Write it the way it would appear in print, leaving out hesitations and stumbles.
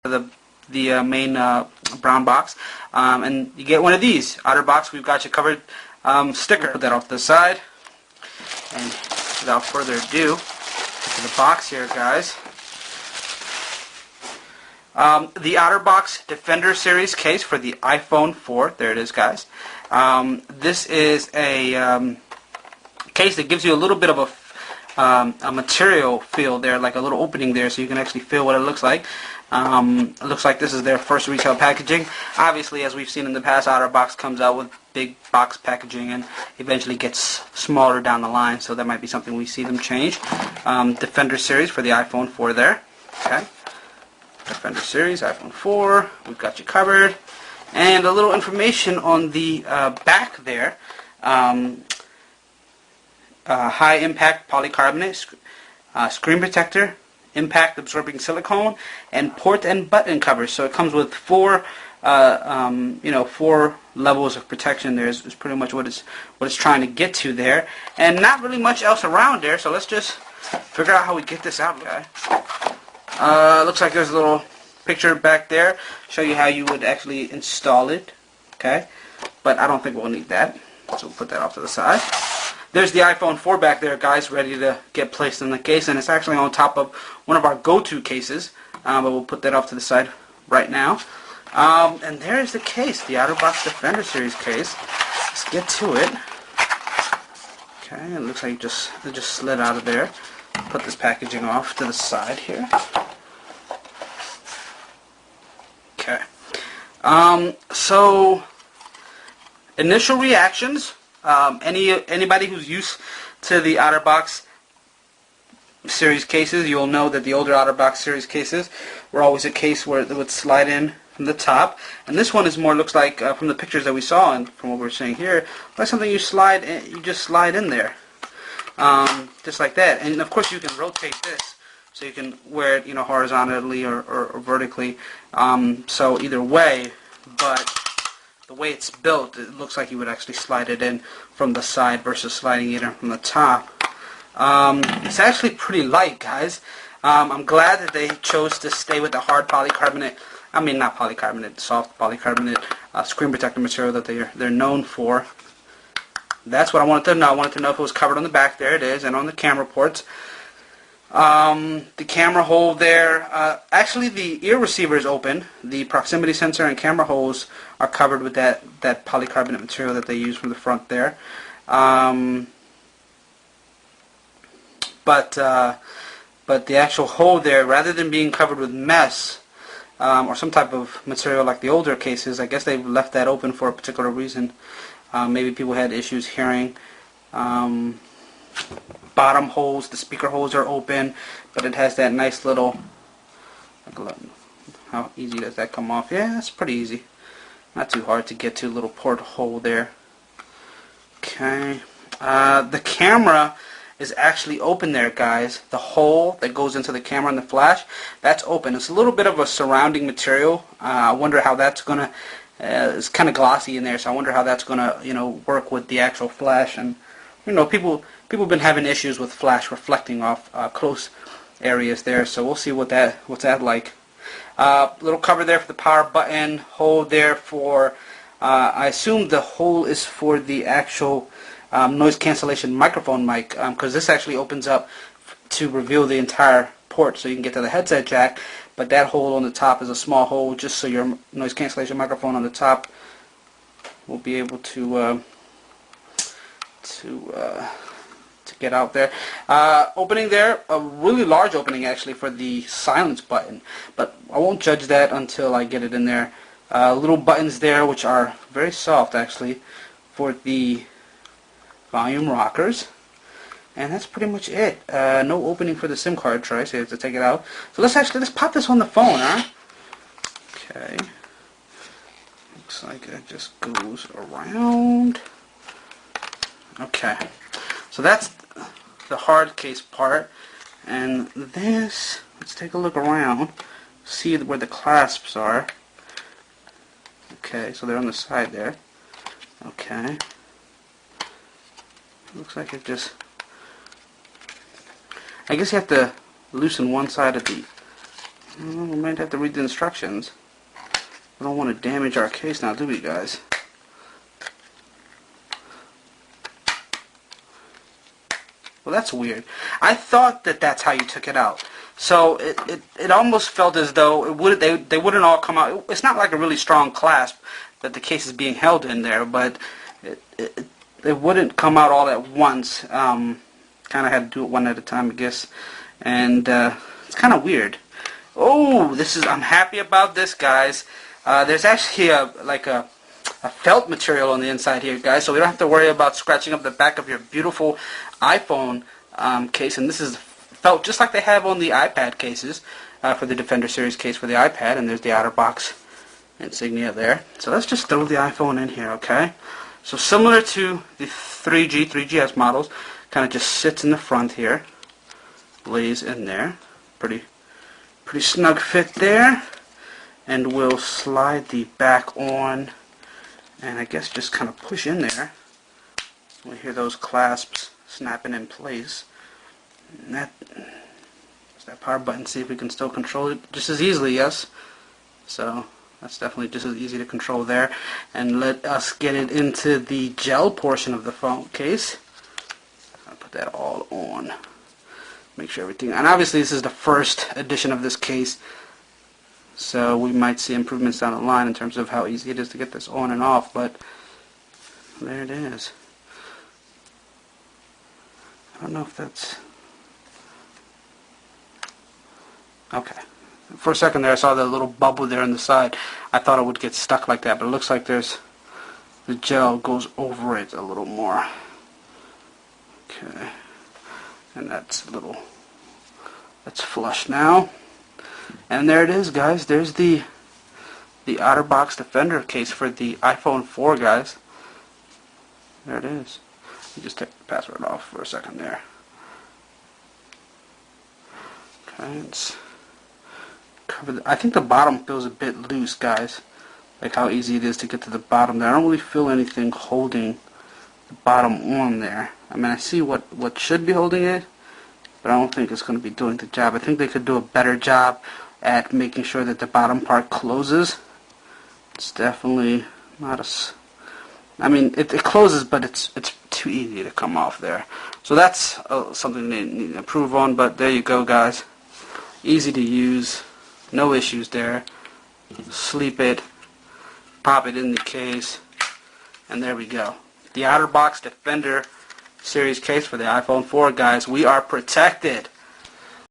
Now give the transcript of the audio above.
the main brown box, and you get one of these. Otterbox, we've got you covered sticker. Put that off to the side, and without further ado, to the box here, guys. The Otterbox Defender Series case for the iPhone 4. There it is, guys. This is a case that gives you a little bit of a material feel there, like a little opening there, so you can actually feel what it looks like. It looks like this is their first retail packaging. Obviously, as we've seen in the past, Otterbox comes out with big box packaging and eventually gets smaller down the line, so that might be something we see them change. Defender Series for the iPhone 4 there. Okay. Defender Series, iPhone 4, we've got you covered. And a little information on the back there. High impact polycarbonate, screen protector, impact absorbing silicone, and port and button covers. So it comes with four levels of protection. There is pretty much what it's trying to get to there, and not really much else around there. So let's just figure out how we get this out, guy. Looks like there's a little picture back there, show you how you would actually install it. Okay, but I don't think we'll need that, so we'll put that off to the side. There's the iPhone 4 back there, guys, ready to get placed in the case, and it's actually on top of one of our go-to cases, but we'll put that off to the side right now. And there's the case, the Otterbox Defender Series case. Let's get to it. Okay, it looks like it just slid out of there. Put this packaging off to the side here. Okay. So, initial reactions. Anybody who's used to the Otterbox series cases, you'll know that the older Otterbox series cases were always a case where it would slide in from the top, and this one is more, looks like from the pictures that we saw and from what we're seeing here, like something you just slide in there, just like that. And of course you can rotate this so you can wear it, horizontally or vertically. So either way, but the way it's built, it looks like you would actually slide it in from the side versus sliding it in from the top. It's actually pretty light, guys. I'm glad that they chose to stay with the hard polycarbonate, not polycarbonate, soft polycarbonate screen protector material that they're known for. That's what I wanted to know. I wanted to know if it was covered on the back. There it is, and on the camera ports. The camera hole there, actually the ear receiver is open. The proximity sensor and camera holes are covered with that polycarbonate material that they use from the front there. But the actual hole there, rather than being covered with mesh or some type of material like the older cases, I guess they've left that open for a particular reason. Maybe people had issues hearing. Bottom holes, the speaker holes are open, but it has that nice little, how easy does that come off? Yeah, that's pretty easy. Not too hard to get to, little port hole there. Okay. The camera is actually open there, guys. The hole that goes into the camera and the flash, that's open. It's a little bit of a surrounding material. I wonder how that's gonna, it's kind of glossy in there, so I wonder how that's gonna, work with the actual flash. And people have been having issues with flash reflecting off close areas there, so we'll see what's that like. Little cover there for the power button, hole there for, I assume the hole is for the actual noise cancellation microphone mic, because this actually opens up to reveal the entire port so you can get to the headset jack, but that hole on the top is a small hole just so your noise cancellation microphone on the top will be able to get out there. Opening there, a really large opening actually for the silence button, but I won't judge that until I get it in there. Little buttons there which are very soft actually for the volume rockers, and that's pretty much it. No opening for the SIM card tray, so you have to take it out. So let's pop this on the phone, huh? Okay. Looks like it just goes around. Okay, so that's the hard case part, and this, let's take a look around, see where the clasps are. Okay, so they're on the side there. Okay, looks like it just, I guess you have to loosen one side of the Well, we might have to read the instructions. We don't want to damage our case now, do we, guys? Well, that's weird. I thought that that's how you took it out. So it almost felt as though they wouldn't all come out. It's not like a really strong clasp that the case is being held in there, but it wouldn't come out all at once. Kind of had to do it one at a time, I guess. And it's kind of weird. Oh, I'm happy about this, guys. There's actually a felt material on the inside here, guys, so we don't have to worry about scratching up the back of your beautiful iPhone case. And this is felt just like they have on the iPad cases for the Defender series case for the iPad. And there's the Otterbox insignia there. So let's just throw the iPhone in here, okay? So similar to the 3GS models, kind of just sits in the front here, lays in there, pretty snug fit there. And we'll slide the back on, and I guess just kind of push in there. We hear those clasps snapping in place. And that's that power button. See if we can still control it just as easily, yes? So that's definitely just as easy to control there. And let us get it into the gel portion of the phone case. I'll put that all on. Make sure everything, and obviously this is the first edition of this case, so we might see improvements down the line in terms of how easy it is to get this on and off, but there it is. I don't know if that's... Okay. For a second there I saw that little bubble there on the side. I thought it would get stuck like that, but it looks like the gel goes over it a little more. Okay. And that's flush now. And there it is, guys. There's the Otterbox Defender case for the iPhone 4, guys. There it is. You just take the password off for a second there. Okay, it's covered. I think the bottom feels a bit loose, guys. Like how easy it is to get to the bottom there. I don't really feel anything holding the bottom on there. I mean, I see what should be holding it, but I don't think it's going to be doing the job. I think they could do a better job at making sure that the bottom part closes. It's definitely not I mean, it closes, but it's too easy to come off there. So that's something they need to improve on, but there you go, guys. Easy to use. No issues there. Sleep it. Pop it in the case. And there we go. The Otterbox Defender series case for the iPhone 4, guys. We are protected.